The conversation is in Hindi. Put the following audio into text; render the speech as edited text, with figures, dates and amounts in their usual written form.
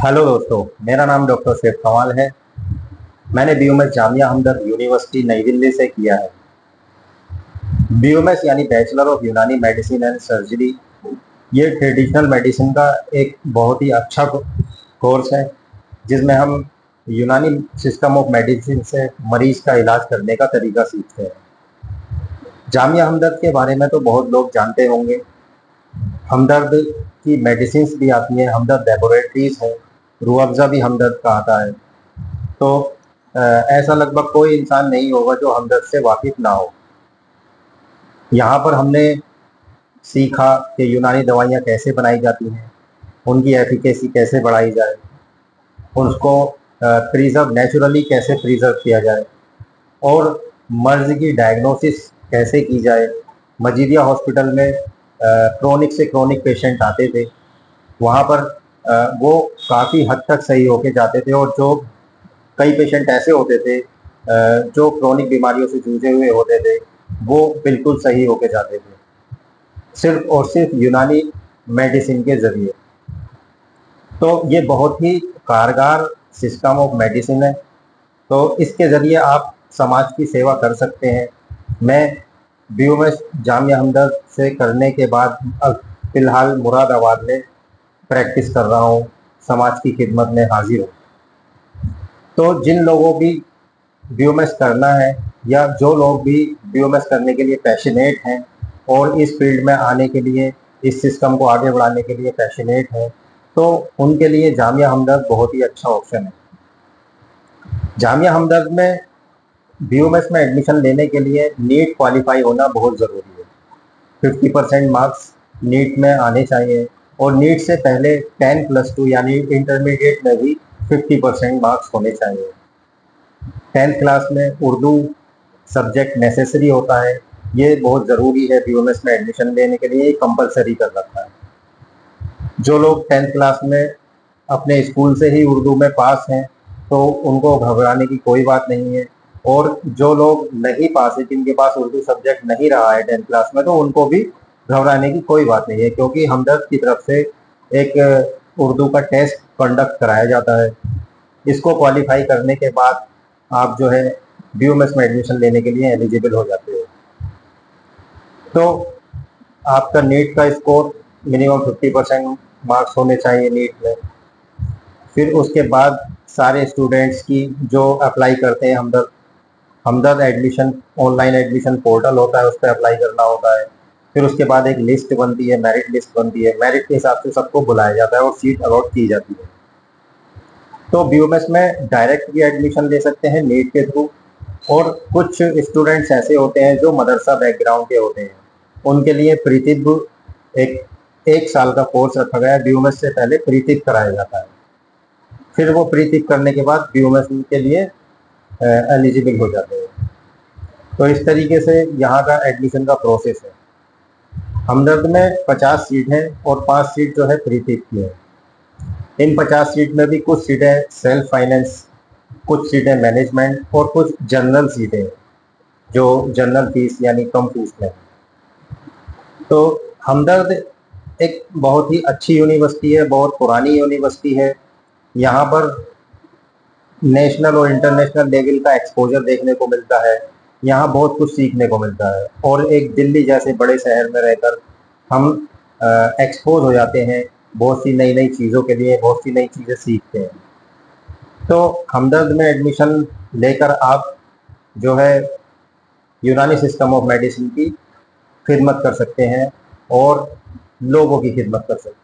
हेलो दोस्तों, मेरा नाम डॉक्टर शेख कमाल है। मैंने बीओएमएस जामिया हमदर्द यूनिवर्सिटी नई दिल्ली से किया है। बीओएमएस यानी बैचलर ऑफ यूनानी मेडिसिन एंड सर्जरी। ये ट्रेडिशनल मेडिसिन का एक बहुत ही अच्छा कोर्स है जिसमें हम यूनानी सिस्टम ऑफ मेडिसिन से मरीज का इलाज करने का तरीका सीखते हैं। जामिया हमदर्द के बारे में तो बहुत लोग जानते होंगे। हमदर्द की मेडिसिन भी आती हैं, हमदर्द लेबोरेटरीज है, रूह अफ़ज़ा भी हमदर्द का आता है। तो ऐसा लगभग कोई इंसान नहीं होगा जो हमदर्द से वाकिफ ना हो। यहाँ पर हमने सीखा कि यूनानी दवाइयाँ कैसे बनाई जाती हैं, उनकी एफिकेसी कैसे बढ़ाई जाए, उसको प्रिजर्व नेचुरली कैसे प्रिजर्व किया जाए और मर्ज की डायग्नोसिस कैसे की जाए। मजीदिया हॉस्पिटल में क्रोनिक से क्रोनिक पेशेंट आते थे, वहाँ पर वो काफ़ी हद तक सही होके जाते थे और जो कई पेशेंट ऐसे होते थे जो क्रोनिक बीमारियों से जूझे हुए होते थे, वो बिल्कुल सही होके जाते थे सिर्फ और सिर्फ यूनानी मेडिसिन के ज़रिए। तो ये बहुत ही कारगर सिस्टम ऑफ मेडिसिन है। तो इसके ज़रिए आप समाज की सेवा कर सकते हैं। मैं बीओएमएस जामिया हमदर्द से करने के बाद अब फ़िलहाल मुरादाबाद में प्रैक्टिस कर रहा हूँ, समाज की खिदमत में हाजिर हूँ। तो जिन लोगों भी बीओएमएस करना है या जो लोग भी बीओएमएस करने के लिए पैशनेट हैं और इस फील्ड में आने के लिए, इस सिस्टम को आगे बढ़ाने के लिए पैशनेट हैं, तो उनके लिए जामिया हमदर्द बहुत ही अच्छा ऑप्शन है। जामिया हमदर्द में बीओएमएस में एडमिशन लेने के लिए नीट क्वालिफाई होना बहुत ज़रूरी है। 50% मार्क्स नीट में आने चाहिए और नीट से पहले 10+2 यानी इंटरमीडिएट में भी 50% मार्क्स होने चाहिए। 10th क्लास में उर्दू सब्जेक्ट नेसेसरी होता है, ये बहुत ज़रूरी है बीओएमएस में एडमिशन लेने के लिए, कंपलसरी कर रखा है। जो लोग 10th क्लास में अपने स्कूल से ही उर्दू में पास हैं तो उनको घबराने की कोई बात नहीं है, और जो लोग नहीं पास है, जिनके पास उर्दू सब्जेक्ट नहीं रहा है 10th क्लास में, तो उनको भी घबराने की कोई बात नहीं है, क्योंकि हमदर्द की तरफ से एक उर्दू का टेस्ट कंडक्ट कराया जाता है। इसको क्वालिफाई करने के बाद आप जो है बीओएमएस में एडमिशन लेने के लिए एलिजिबल हो जाते हो। तो आपका नीट का स्कोर मिनिमम 50% मार्क्स होने चाहिए नीट में। फिर उसके बाद सारे स्टूडेंट्स की जो अप्लाई करते हैं हमदर्द एडमिशन ऑनलाइन एडमिशन पोर्टल होता है, उस पर अप्लाई करना होता है। फिर उसके बाद एक लिस्ट बनती है, मेरिट लिस्ट बनती है, मेरिट के हिसाब से सबको बुलाया जाता है और सीट अलॉट की जाती है। तो बीओएमएस में डायरेक्ट भी एडमिशन ले सकते हैं नीट के थ्रू, और कुछ स्टूडेंट्स ऐसे होते हैं जो मदरसा बैकग्राउंड के होते हैं, उनके लिए प्रीतिब एक साल का कोर्स रखा गया है। बीओएमएस से पहले प्रीतिब कराया जाता है, फिर वो प्रीतिब करने के बाद बीओएमएस के लिए एलिजिबल हो जाते हैं। तो इस तरीके से यहाँ का एडमिशन का प्रोसेस है। हमदर्द में 50 सीट है और 5 सीट जो है प्रीतिब की है। इन 50 सीट में भी कुछ सीटें सेल्फ फाइनेंस, कुछ सीटें मैनेजमेंट और कुछ जनरल सीटें जो जनरल फीस यानी कम फीस में। तो हमदर्द एक बहुत ही अच्छी यूनिवर्सिटी है, बहुत पुरानी यूनिवर्सिटी है। यहाँ पर नेशनल और इंटरनेशनल लेवल का एक्सपोजर देखने को मिलता है, यहाँ बहुत कुछ सीखने को मिलता है, और एक दिल्ली जैसे बड़े शहर में रहकर हम एक्सपोज हो जाते हैं बहुत सी नई नई चीज़ों के लिए, बहुत सी नई चीज़ें सीखते हैं। तो हमदर्द में एडमिशन लेकर आप जो है यूनानी सिस्टम ऑफ मेडिसिन की खिदमत कर सकते हैं और लोगों की खिदमत कर सकते हैं।